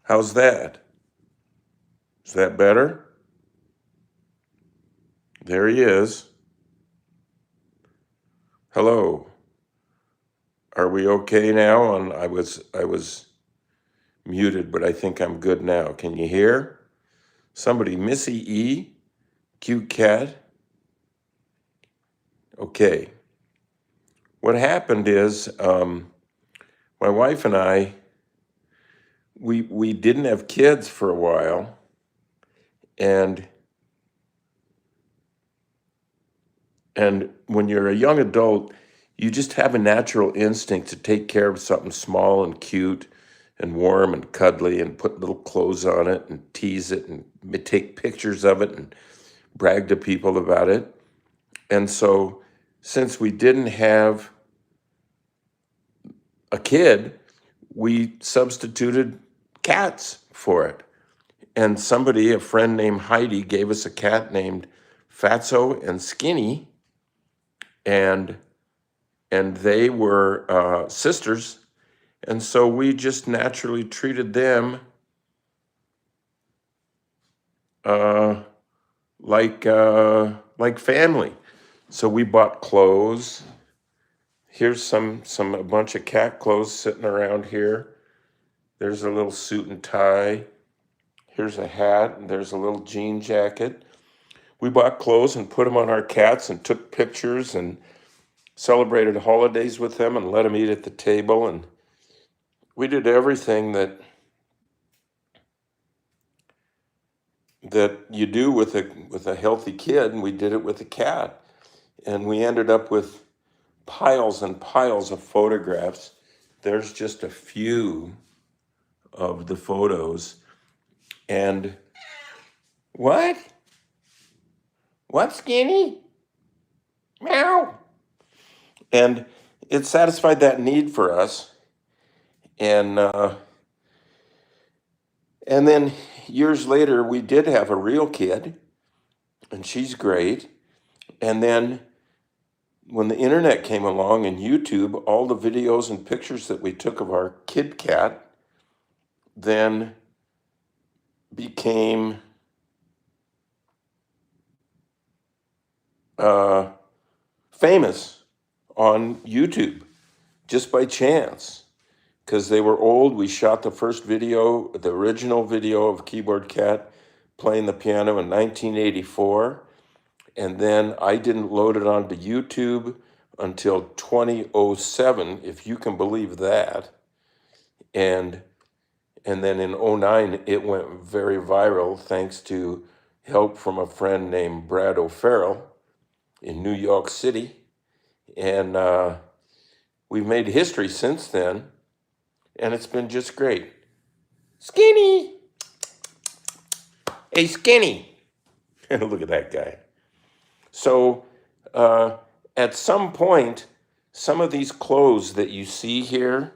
How's that? Is that better? There he is. Hello. Are we okay now? And I was muted, but I think I'm good now. Can you hear? Somebody, Missy E, cute cat. Okay. What happened is my wife and I we didn't have kids for a while, and when you're a young adult, you just have a natural instinct to take care of something small and cute and warm and cuddly and put little clothes on it and tease it and take pictures of it and brag to people about it. And so, since we didn't have a kid, we substituted cats for it. And somebody, a friend named Heidi, gave us a cat named Fatso and Skinny, and they were sisters, and so we just naturally treated them like family. So we bought clothes. Here's a bunch of cat clothes sitting around here. There's a little suit and tie. Here's a hat, and there's a little jean jacket. We bought clothes and put them on our cats and took pictures and celebrated holidays with them and let them eat at the table. And we did everything that you do with a healthy kid, and we did it with a cat. And we ended up with piles and piles of photographs. There's just a few of the photos. And what? What, Skinny? Meow. And it satisfied that need for us. And then years later, we did have a real kid, and she's great. And then when the internet came along and YouTube, all the videos and pictures that we took of our kid cat then became famous on YouTube just by chance, because they were old. We shot the first video, the original video of Keyboard Cat playing the piano in 1984. And then I didn't load it onto YouTube until 2007, if you can believe that. And then in '09, it went very viral thanks to help from a friend named Brad O'Farrell in New York City. And we've made history since then, and it's been just great. Skinny! Hey, Skinny! Look at that guy. So at some point, some of these clothes that you see here,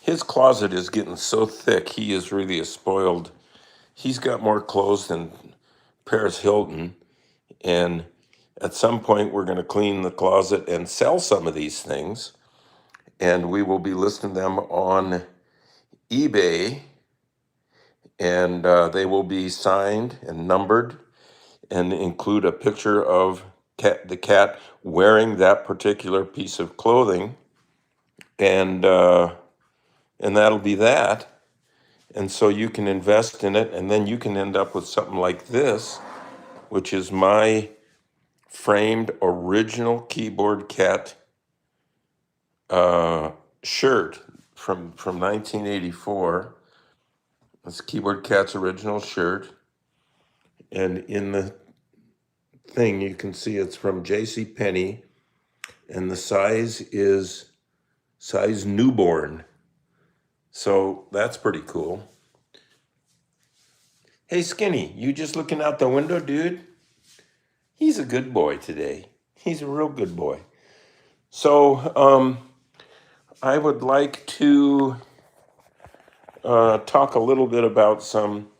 his closet is getting so thick, he is really a spoiled. He's got more clothes than Paris Hilton. And at some point, we're going to clean the closet and sell some of these things. And we will be listing them on eBay. And they will be signed and numbered and include a picture of the cat wearing that particular piece of clothing. And that'll be that. And so you can invest in it, and then you can end up with something like this, which is my framed original Keyboard Cat shirt from 1984. It's Keyboard Cat's original shirt. And in the thing, you can see it's from JCPenney, and the size is size newborn. So that's pretty cool. Hey, Skinny, you just looking out the window, dude? He's a good boy today. He's a real good boy. So I would like to talk a little bit about some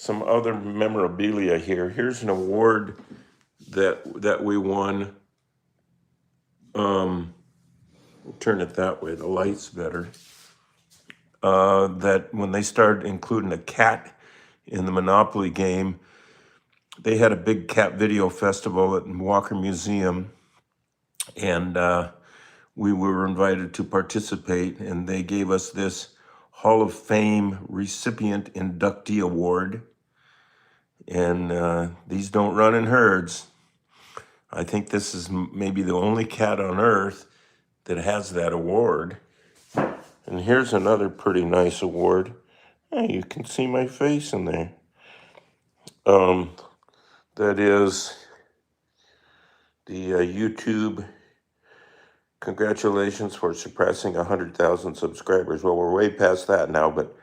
other memorabilia here. Here's an award that we won. We'll turn it that way. The light's better. that when they started including a cat in the Monopoly game, they had a big cat video festival at Walker Museum, and we were invited to participate, and they gave us this Hall of Fame recipient inductee award. And these don't run in herds. I think this is maybe the only cat on earth that has that award. And here's another pretty nice award. Hey, you can see my face in there. That is the YouTube congratulations for surpassing 100,000 subscribers. Well, we're way past that now, but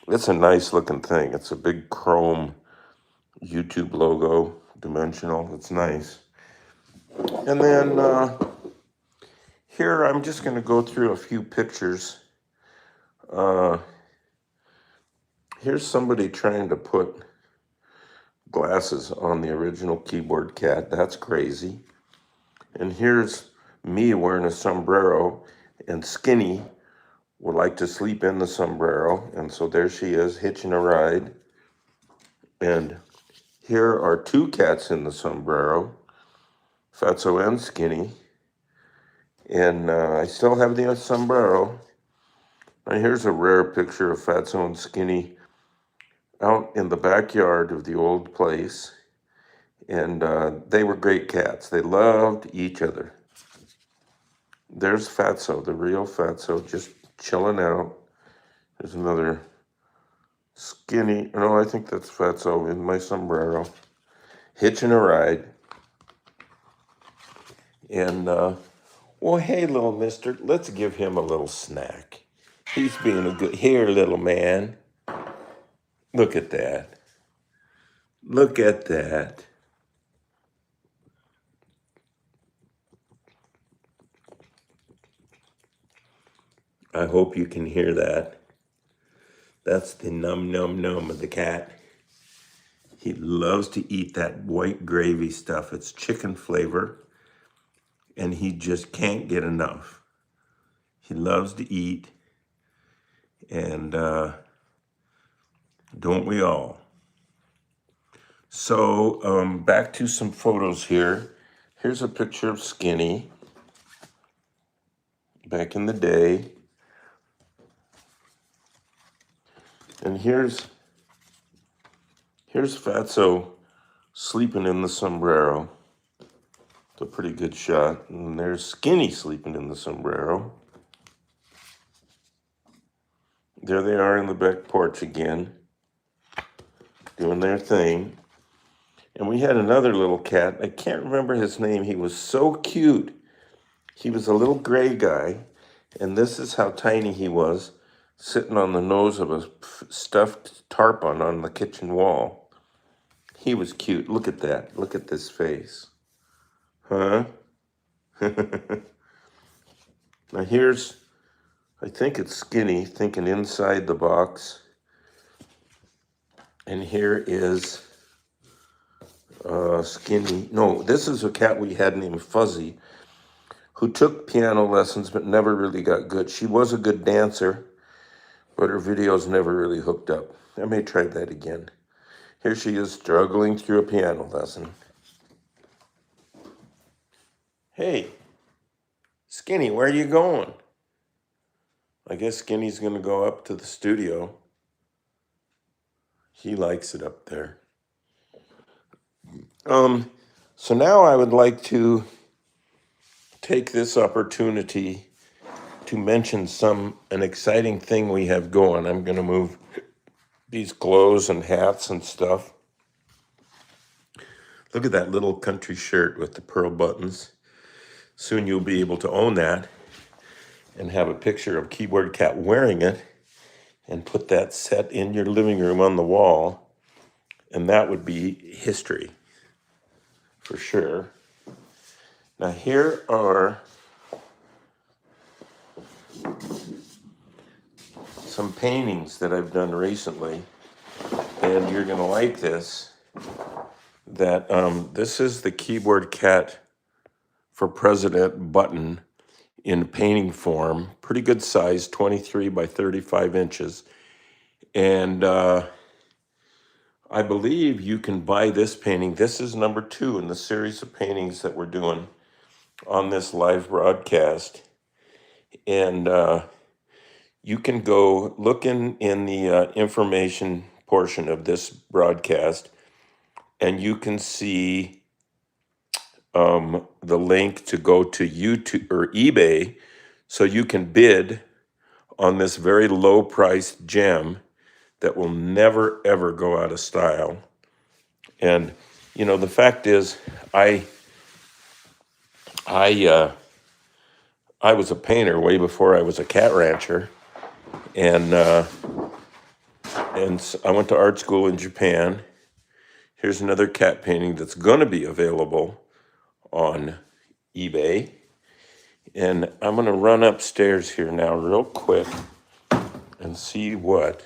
it's a nice looking thing. It's a big chrome YouTube logo, dimensional. It's nice. And then here I'm just going to go through a few pictures. Here's somebody trying to put glasses on the original keyboard cat. That's crazy. And here's me wearing a sombrero, and Skinny would like to sleep in the sombrero. And so there she is, hitching a ride. And here are two cats in the sombrero, Fatso and Skinny. And I still have the sombrero. Now here's a rare picture of Fatso and Skinny out in the backyard of the old place. And they were great cats. They loved each other. There's Fatso, the real Fatso, just chilling out. There's another Skinny. No, I think that's Fatso in my sombrero, hitching a ride. And, well, hey, little mister, let's give him a little snack. He's being a good... Here, little man. Look at that. Look at that. I hope you can hear that. That's the num num num of the cat. He loves to eat that white gravy stuff. It's chicken flavor, and he just can't get enough. He loves to eat, and don't we all? So back to some photos here. Here's a picture of Skinny back in the day. And here's Fatso sleeping in the sombrero. It's a pretty good shot. And there's Skinny sleeping in the sombrero. There they are in the back porch again, doing their thing. And we had another little cat. I can't remember his name. He was so cute. He was a little gray guy. And this is how tiny he was, sitting on the nose of a stuffed tarpon on the kitchen wall. He was cute. Look at that. Look at this face. Huh? Now here's, I think it's Skinny, thinking inside the box. And here is Skinny. No, this is a cat we had named Fuzzy, who took piano lessons but never really got good. She was a good dancer, but her videos never really hooked up. I may try that again. Here she is struggling through a piano lesson. Hey, Skinny, where are you going? I guess Skinny's going to go up to the studio. He likes it up there. So now I would like to take this opportunity to mention an exciting thing we have going. I'm going to move these clothes and hats and stuff. Look at that little country shirt with the pearl buttons. Soon you'll be able to own that and have a picture of Keyboard Cat wearing it and put that set in your living room on the wall. And that would be history, for sure. Now here are some paintings that I've done recently, and you're gonna like this. That this is the Keyboard Cat for President button in painting form, pretty good size, 23 by 35 inches. And I believe you can buy this painting. This is number 2 in the series of paintings that we're doing on this live broadcast. And you can go look in the information portion of this broadcast, and you can see the link to go to YouTube or eBay, so you can bid on this very low priced gem that will never ever go out of style. And the fact is, I was a painter way before I was a cat rancher, and I went to art school in Japan. Here's another cat painting that's going to be available on eBay. And I'm going to run upstairs here now real quick and see what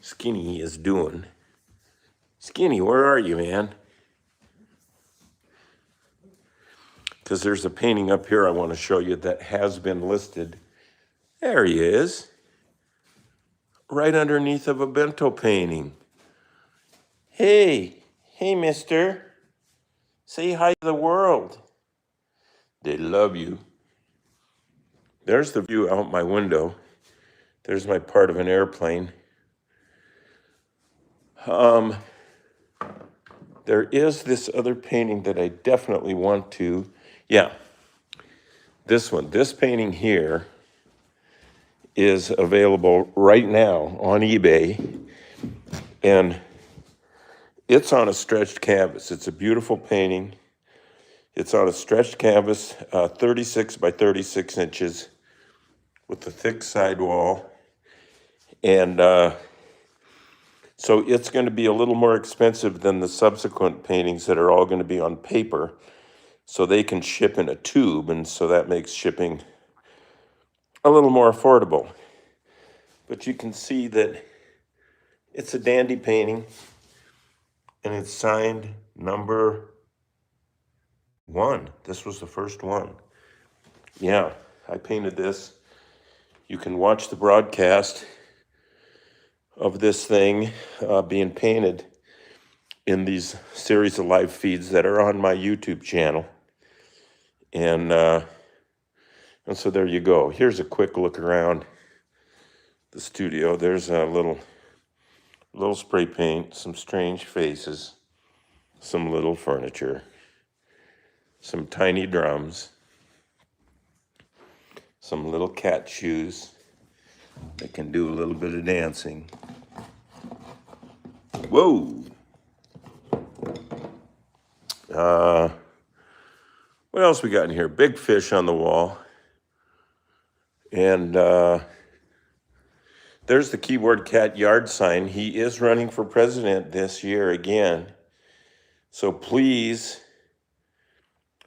Skinny is doing. Skinny, where are you, man? Because there's a painting up here I want to show you that has been listed. There he is, right underneath of a bento painting. Hey, mister. Say hi to the world. They love you. There's the view out my window. There's my part of an airplane. There is this other painting that I definitely want to. Yeah, this one. This painting here is available right now on eBay. And it's on a stretched canvas. It's a beautiful painting. It's on a stretched canvas, 36 by 36 inches with a thick sidewall. And so it's going to be a little more expensive than the subsequent paintings that are all going to be on paper. So they can ship in a tube, and so that makes shipping a little more affordable. But you can see that it's a dandy painting, and it's signed number 1. This was the first one. Yeah, I painted this. You can watch the broadcast of this thing being painted in these series of live feeds that are on my YouTube channel. And so there you go. Here's a quick look around the studio. There's a little spray paint, some strange faces, some little furniture, some tiny drums, some little cat shoes that can do a little bit of dancing. Whoa! What else we got in here? Big fish on the wall. And there's the Keyboard Cat yard sign. He is running for president this year again. So please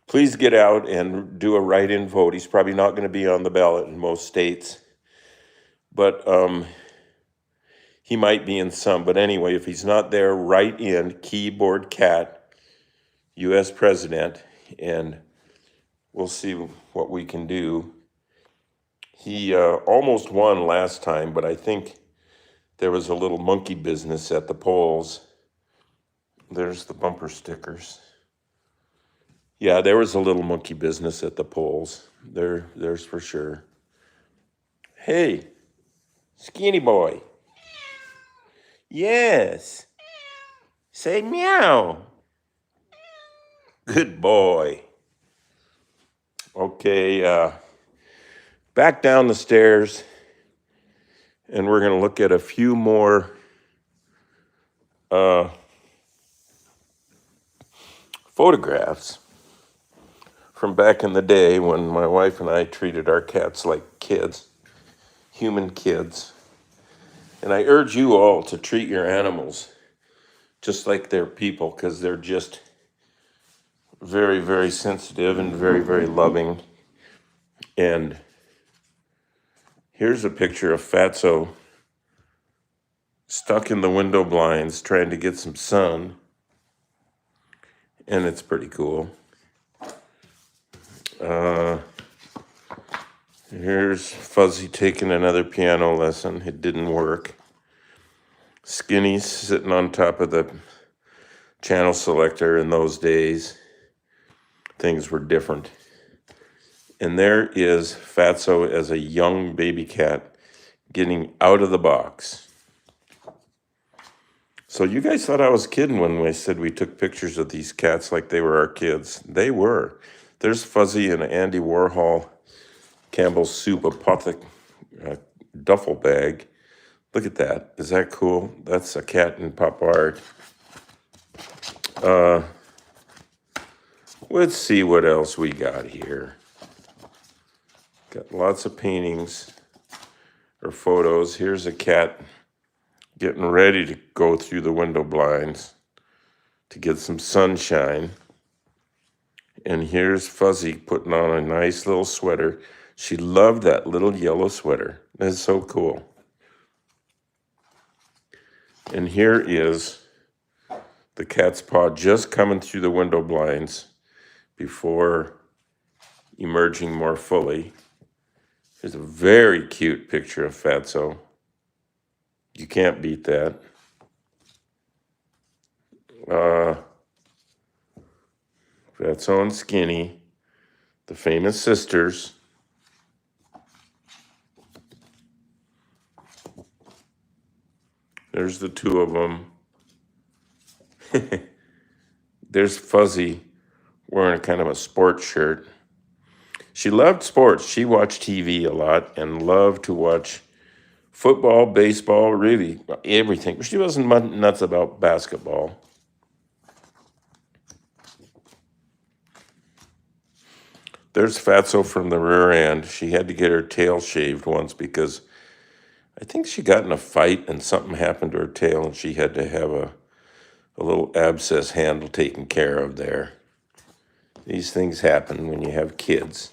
get out and do a write-in vote. He's probably not going to be on the ballot in most states, but he might be in some. But anyway, if he's not there, write in Keyboard Cat, U.S. president, and we'll see what we can do. He almost won last time, but I think there was a little monkey business at the polls. There's the bumper stickers. Yeah, there was a little monkey business at the polls. There's for sure. Hey, Skinny boy. Yes. Say meow. Good boy. Okay, back down the stairs, and we're going to look at a few more photographs from back in the day when my wife and I treated our cats like kids, human kids. And I urge you all to treat your animals just like they're people, because they're just very, very sensitive and very, very loving. And here's a picture of Fatso stuck in the window blinds trying to get some sun. And it's pretty cool. Here's Fuzzy taking another piano lesson. It didn't work. Skinny's sitting on top of the channel selector. In those days, things were different. And there is Fatso as a young baby cat getting out of the box. So you guys thought I was kidding when I said we took pictures of these cats like they were our kids. They were. There's Fuzzy in an Andy Warhol Campbell's Soup duffel bag. Look at that. Is that cool? That's a cat in pop art. Let's see what else we got here. Got lots of paintings or photos. Here's a cat getting ready to go through the window blinds to get some sunshine. And here's Fuzzy putting on a nice little sweater. She loved that little yellow sweater. That's so cool. And here is the cat's paw just coming through the window blinds before emerging more fully. Here's a very cute picture of Fatso. You can't beat that. Fatso and Skinny, the famous sisters. There's the two of them. There's Fuzzy wearing a kind of a sports shirt. She loved sports. She watched TV a lot and loved to watch football, baseball, really everything. She wasn't nuts about basketball. There's Fatso from the rear end. She had to get her tail shaved once because I think she got in a fight and something happened to her tail and she had to have a little abscess handle taken care of there. These things happen when you have kids.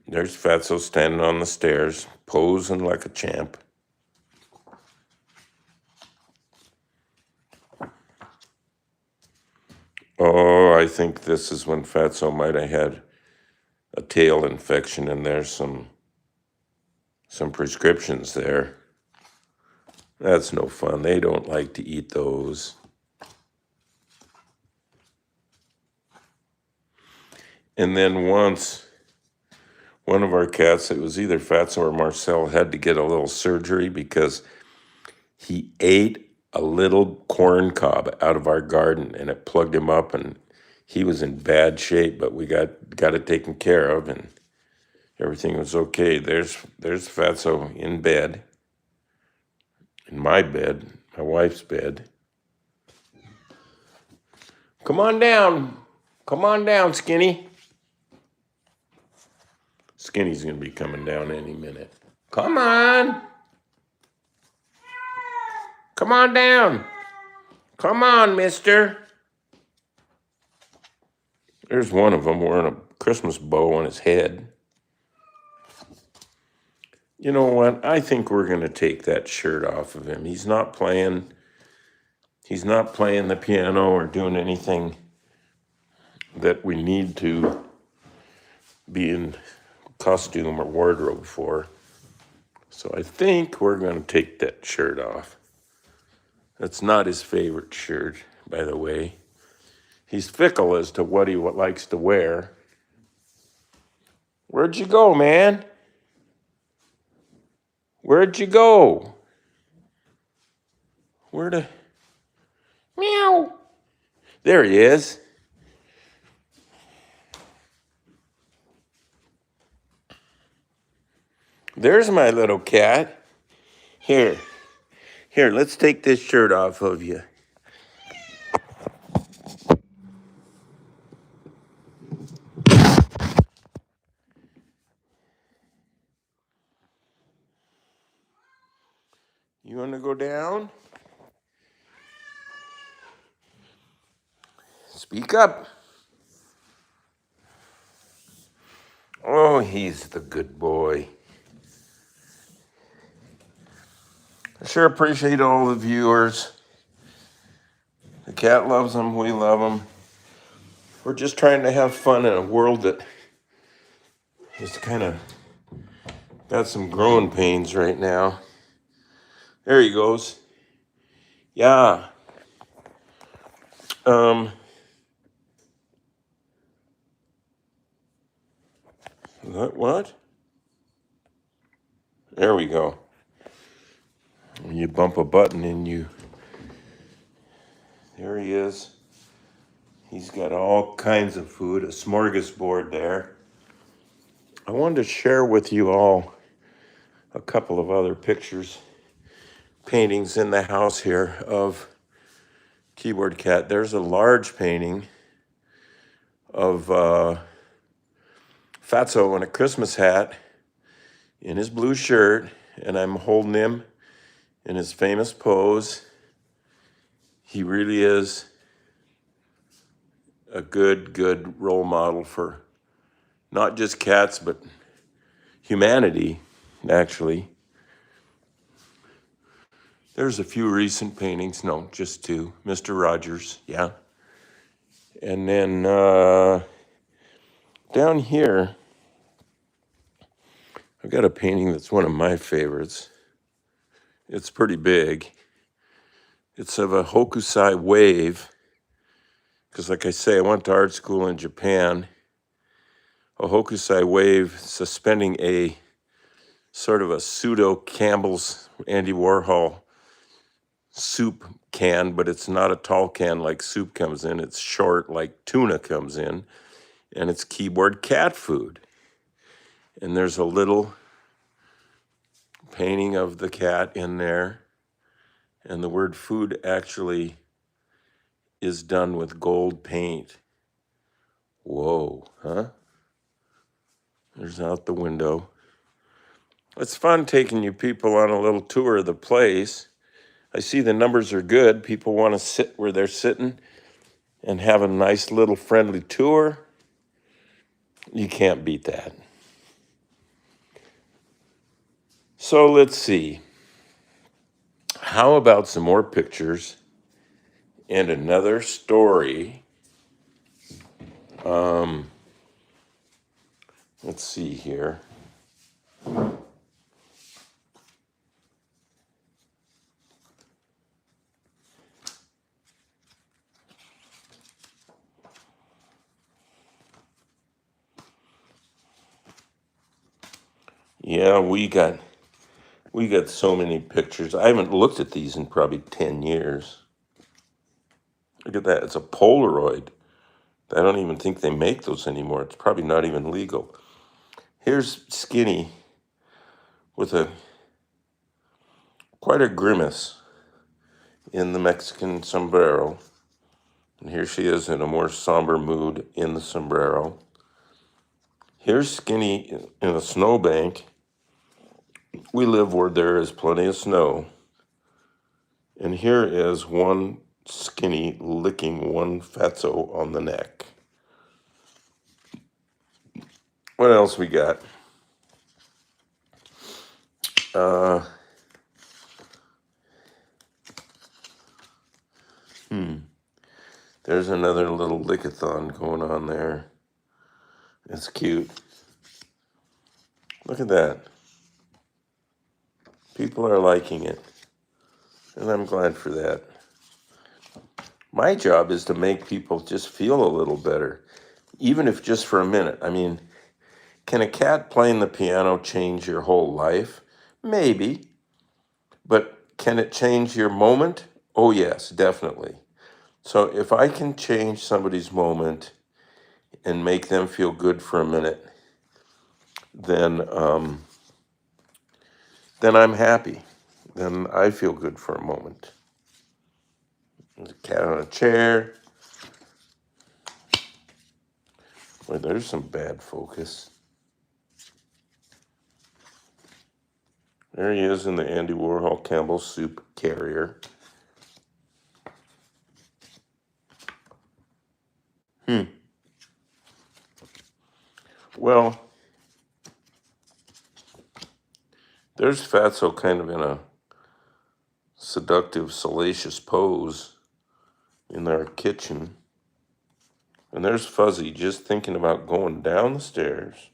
There's Fatso standing on the stairs, posing like a champ. Oh, I think this is when Fatso might have had a tail infection, and there's some prescriptions there. That's no fun. They don't like to eat those. And then once, one of our cats, it was either Fatso or Marcel, had to get a little surgery because he ate a little corn cob out of our garden and it plugged him up and he was in bad shape, but we got it taken care of and everything was okay. There's Fatso in bed, in my bed, my wife's bed. Come on down, Skinny. Skinny's gonna be coming down any minute. Come on down. Come on, mister. There's one of them wearing a Christmas bow on his head. You know what? I think we're going to take that shirt off of him. He's not playing the piano or doing anything that we need to be in costume or wardrobe for. So I think we're going to take that shirt off. That's not his favorite shirt, by the way. He's fickle as to what he likes to wear. Where'd you go, man? Where'd you go? Meow. There he is. There's my little cat. Here, let's take this shirt off of you. You want to go down? Speak up. Oh, he's the good boy. I sure appreciate all the viewers. The cat loves them. We love them. We're just trying to have fun in a world that is kind of Got some growing pains right now. There he goes. Yeah. What? There we go. You bump a button and there he is. He's got all kinds of food, a smorgasbord there. I wanted to share with you all a couple of other pictures, paintings in the house here of Keyboard Cat. There's a large painting of Fatso in a Christmas hat in his blue shirt, and I'm holding him in his famous pose. He really is a good role model for not just cats, but humanity, actually. There's a few recent paintings. No, just two. Mr. Rogers, yeah. And then down here, I've got a painting that's one of my favorites. It's pretty big. It's of a Hokusai wave, because like I say, I went to art school in Japan. A Hokusai wave suspending a sort of a pseudo Campbell's Andy Warhol soup can, but it's not a tall can like soup comes in. It's short like tuna comes in, and it's keyboard cat food. And there's a little painting of the cat in there, and the word food actually is done with gold paint. Whoa, huh? There's out the window. It's fun taking you people on a little tour of the place. I see the numbers are good. People want to sit where they're sitting and have a nice little friendly tour. You can't beat that. So let's see. How about some more pictures and another story? Let's see here. Yeah, we got so many pictures. I haven't looked at these in probably 10 years. Look at that. It's a Polaroid. I don't even think they make those anymore. It's probably not even legal. Here's Skinny with quite a grimace in the Mexican sombrero. And here she is in a more somber mood in the sombrero. Here's Skinny in a snowbank. We live where there is plenty of snow. And here is one Skinny licking one Fatso on the neck. What else we got? There's another little lickathon going on there. It's cute. Look at that. People are liking it. And I'm glad for that. My job is to make people just feel a little better, even if just for a minute. I mean, can a cat playing the piano change your whole life? Maybe. But can it change your moment? Oh, yes, definitely. So if I can change somebody's moment and make them feel good for a minute, then I'm happy. Then I feel good for a moment. There's a cat on a chair. Boy, there's some bad focus. There he is in the Andy Warhol Campbell soup carrier. Well, there's Fatso kind of in a seductive, salacious pose in our kitchen. And there's Fuzzy just thinking about going down the stairs.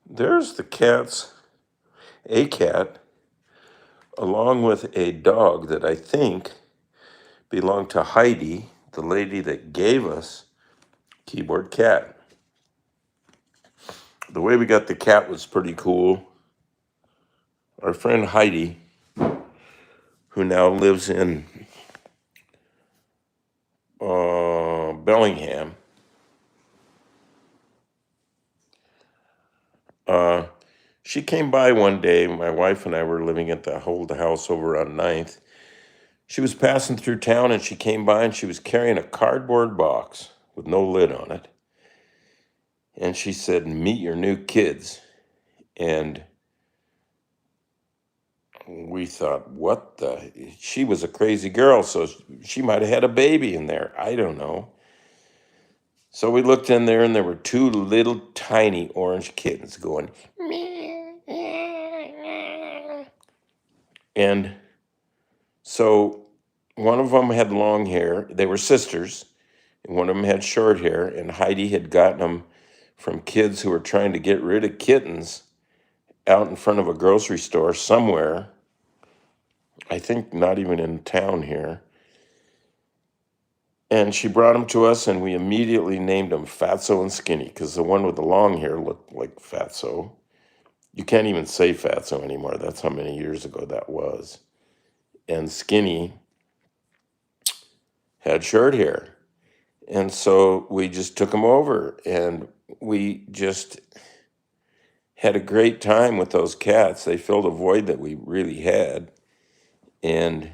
there's the cats, a cat, along with a dog that I think belonged to Heidi, the lady that gave us Keyboard Cat. The way we got the cat was pretty cool. Our friend Heidi, who now lives in Bellingham, she came by one day. My wife and I were living at the old house over on 9th. She was passing through town and she came by and she was carrying a cardboard box with no lid on it. And she said, "Meet your new kids." And we thought, what the? She was a crazy girl, so she might have had a baby in there. I don't know. So we looked in there and there were two little tiny orange kittens going, meow. And so one of them had long hair. They were sisters. And one of them had short hair. And Heidi had gotten them from kids who were trying to get rid of kittens out in front of a grocery store somewhere. I think not even in town here. And she brought them to us, and we immediately named them Fatso and Skinny, because the one with the long hair looked like Fatso. You can't even say Fatso anymore. That's how many years ago that was. And Skinny had short hair. And so we just took them over, and we just had a great time with those cats. They filled a void that we really had. And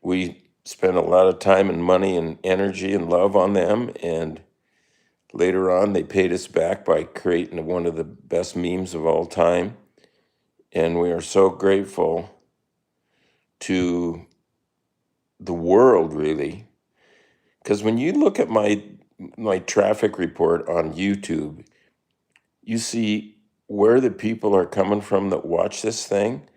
we spent a lot of time and money and energy and love on them. And later on, they paid us back by creating one of the best memes of all time. And we are so grateful to the world, really. Because when you look at my traffic report on YouTube, you see where the people are coming from that watch this thing.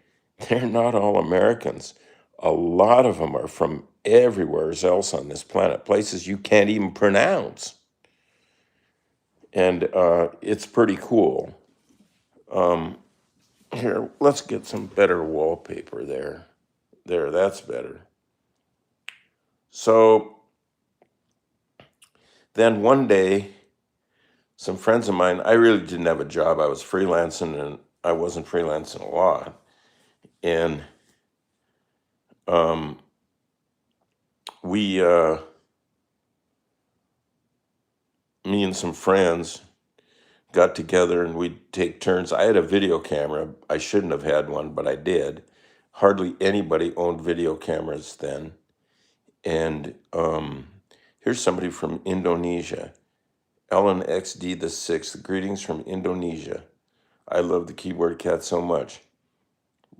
They're not all Americans. A lot of them are from everywhere else on this planet, places you can't even pronounce. And it's pretty cool. Here, let's get some better wallpaper there. There, that's better. So then one day, some friends of mine, I really didn't have a job. I was freelancing, and I wasn't freelancing a lot. And we, me and some friends got together and we'd take turns. I had a video camera. I shouldn't have had one, but I did. Hardly anybody owned video cameras then. And here's somebody from Indonesia. Ellen XD the Sixth. Greetings from Indonesia. I love the Keyboard Cat so much.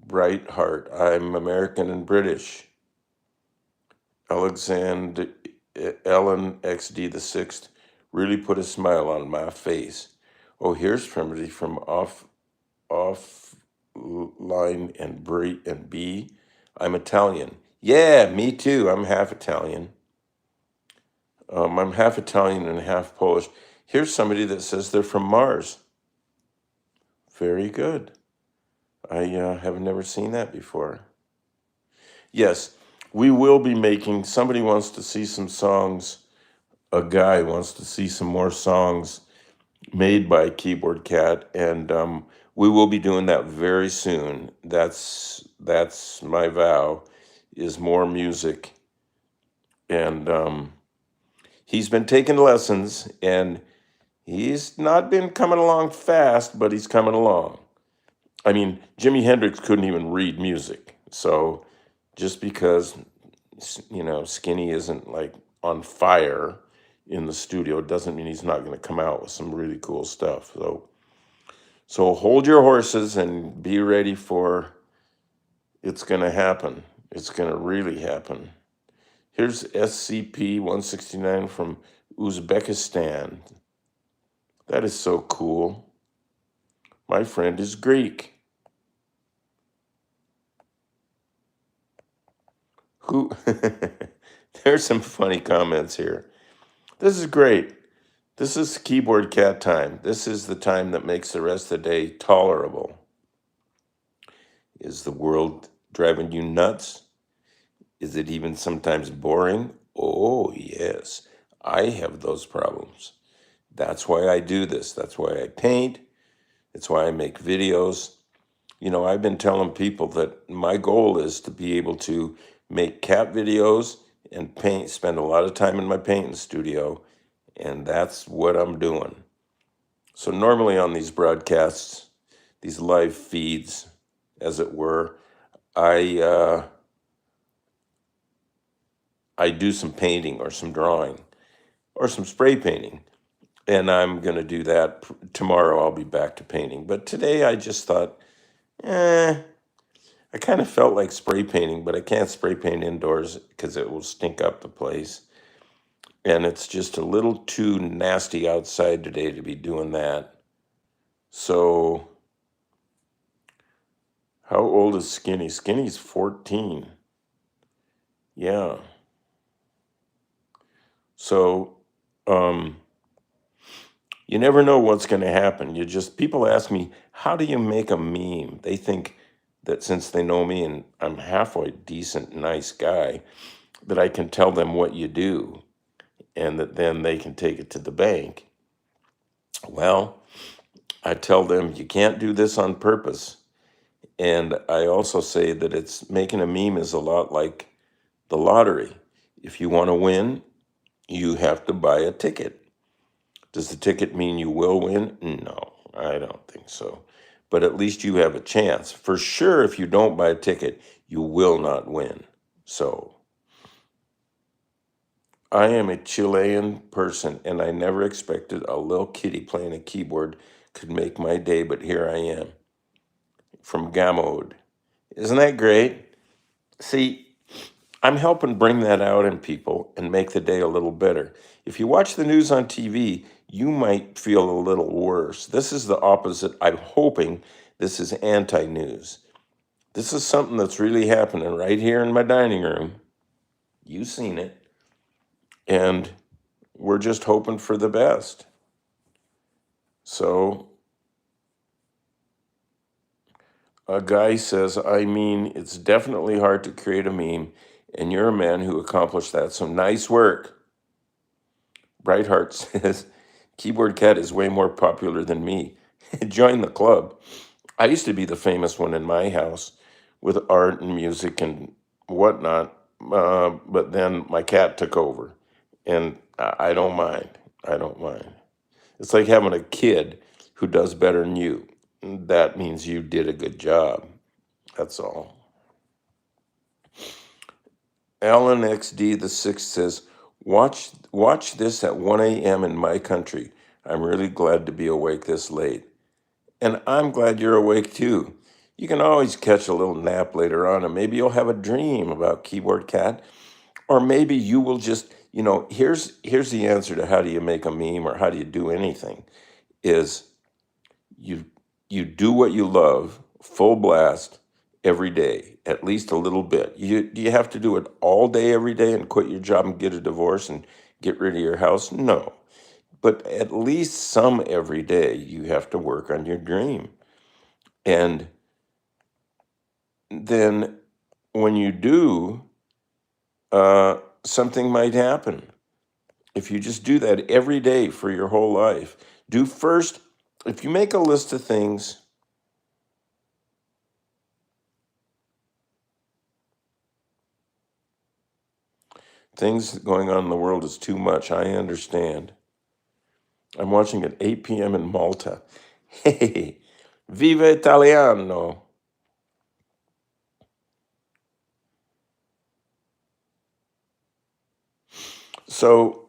Bright heart. I'm American and British. Ellen XD the Sixth really put a smile on my face. Oh, here's somebody from offline and B. I'm Italian. Yeah, me too. I'm half Italian. I'm half Italian and half Polish. Here's somebody that says they're from Mars. Very good. I have never seen that before. Yes, we will be making, somebody wants to see some songs. A guy wants to see some more songs made by Keyboard Cat, and we will be doing that very soon. That's my vow, is more music. And he's been taking lessons, and he's not been coming along fast, but he's coming along. I mean, Jimi Hendrix couldn't even read music. So just because, Skinny isn't like on fire in the studio doesn't mean he's not going to come out with some really cool stuff. So hold your horses and be ready for it's going to happen. It's going to really happen. Here's SCP-169 from Uzbekistan. That is so cool. My friend is Greek. Who? There's some funny comments here. This is great. This is keyboard cat time. This is the time that makes the rest of the day tolerable. Is the world driving you nuts? Is it even sometimes boring? Oh, yes. I have those problems. That's why I do this. That's why I paint. That's why I make videos. You know, I've been telling people that my goal is to be able to make cat videos and paint, spend a lot of time in my painting studio, and that's what I'm doing. So normally on these broadcasts, these live feeds, as it were, I I do some painting or some drawing or some spray painting, and I'm going to do that tomorrow. I'll be back to painting, but today I just thought, I kind of felt like spray painting, but I can't spray paint indoors because it will stink up the place, and it's just a little too nasty outside today to be doing that. So, how old is Skinny? Skinny's 14. Yeah. So, you never know what's going to happen. People ask me, how do you make a meme? They think that since they know me and I'm halfway decent, nice guy, that I can tell them what you do and that then they can take it to the bank. Well, I tell them you can't do this on purpose. And I also say that it's making a meme is a lot like the lottery. If you want to win, you have to buy a ticket. Does the ticket mean you will win? No, I don't think so. But at least you have a chance. For sure, if you don't buy a ticket, you will not win. So I am a Chilean person, and I never expected a little kitty playing a keyboard could make my day, but here I am from Gamode. Isn't that great? See, I'm helping bring that out in people and make the day a little better. If you watch the news on TV, you might feel a little worse. This is the opposite. I'm hoping this is anti-news. This is something that's really happening right here in my dining room. You've seen it. And we're just hoping for the best. So a guy says, I mean, it's definitely hard to create a meme, and you're a man who accomplished that. So nice work. Brightheart says, Keyboard Cat is way more popular than me. Join the club. I used to be the famous one in my house with art and music and whatnot, but then my cat took over, and I don't mind. I don't mind. It's like having a kid who does better than you. That means you did a good job. That's all. Alan XD the Sixth says, watch this at 1 a.m. in my country. I'm really glad to be awake this late. And I'm glad you're awake too. You can always catch a little nap later on, and maybe you'll have a dream about Keyboard Cat. Or maybe you will just, here's the answer to how do you make a meme or how do you do anything is you you do what you love full blast every day, at least a little bit. Do you have to do it all day every day and quit your job and get a divorce and get rid of your house? No. But at least some every day you have to work on your dream. And then when you do, something might happen. If you just do that every day for your whole life, do first, if you make a list of things going on in the world is too much. I understand. I'm watching at 8 p.m. in Malta. Hey, viva Italiano. So,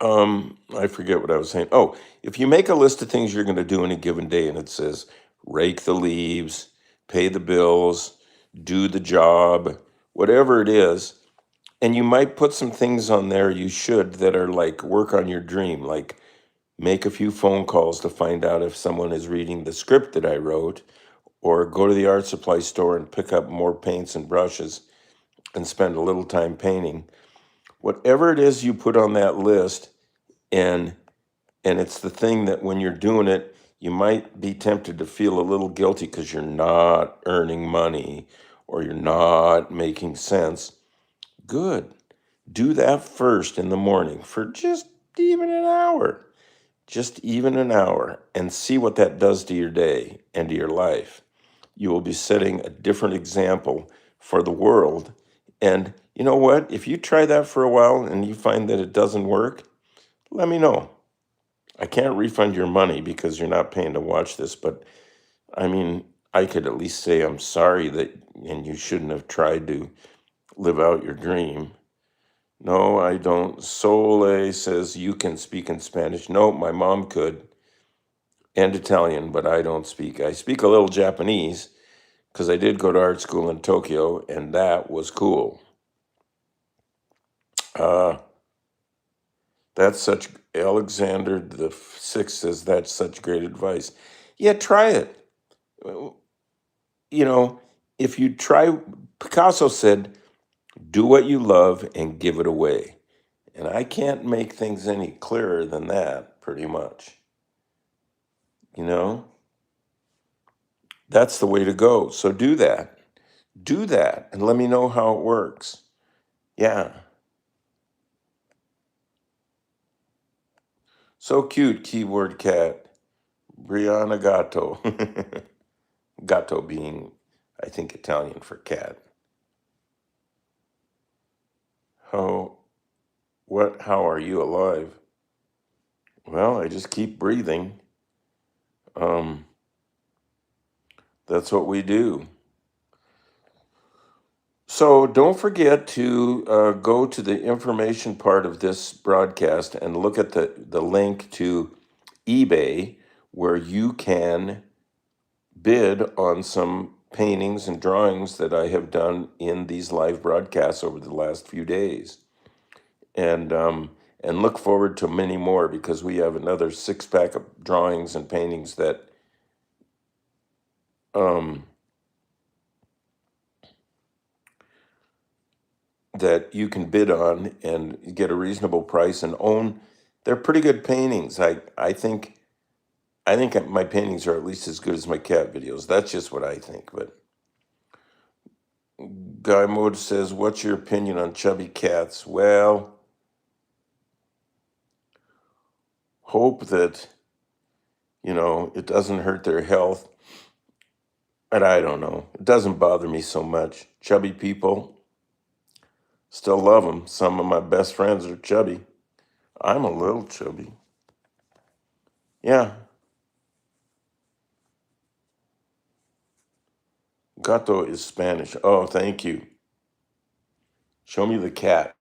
I forget what I was saying. Oh, if you make a list of things you're going to do in a given day and it says rake the leaves, pay the bills, do the job, whatever it is, and you might put some things on there you should that are like work on your dream, like make a few phone calls to find out if someone is reading the script that I wrote, or go to the art supply store and pick up more paints and brushes and spend a little time painting. Whatever it is you put on that list, and And it's the thing that when you're doing it, you might be tempted to feel a little guilty because you're not earning money or you're not making sense. Good. Do that first in the morning for just even an hour, just even an hour, and see what that does to your day and to your life. You will be setting a different example for the world. And you know what? If you try that for a while and you find that it doesn't work, let me know. I can't refund your money because you're not paying to watch this, but I mean, I could at least say I'm sorry that, and you shouldn't have tried to live out your dream. No, I don't. Sole says you can speak in Spanish. No, my mom could, and Italian, but I don't speak. I speak a little Japanese because I did go to art school in Tokyo, and that was cool. Uh, that's such, Alexander the Sixth says that's such great advice. Yeah, try it. You know, if you try, Picasso said, do what you love and give it away. And I can't make things any clearer than that, pretty much. You know, that's the way to go. So do that. Do that and let me know how it works. Yeah. So cute, keyword cat. Brianna Gatto. Gatto being, I think, Italian for cat. How, how are you alive? Well, I just keep breathing. Um, that's what we do. So don't forget to go to the information part of this broadcast and look at the link to eBay where you can bid on some paintings and drawings that I have done in these live broadcasts over the last few days. And look forward to many more because we have another 6-pack of drawings and paintings um, that you can bid on and get a reasonable price and own. They're pretty good paintings. I think my paintings are at least as good as my cat videos. That's just what I think. But Guy Mode says, "What's your opinion on chubby cats?" Well, hope that it doesn't hurt their health. And I don't know. It doesn't bother me so much. Chubby people, still love them. Some of my best friends are chubby. I'm a little chubby. Yeah, gato is Spanish. Oh, thank you. Show me the cat.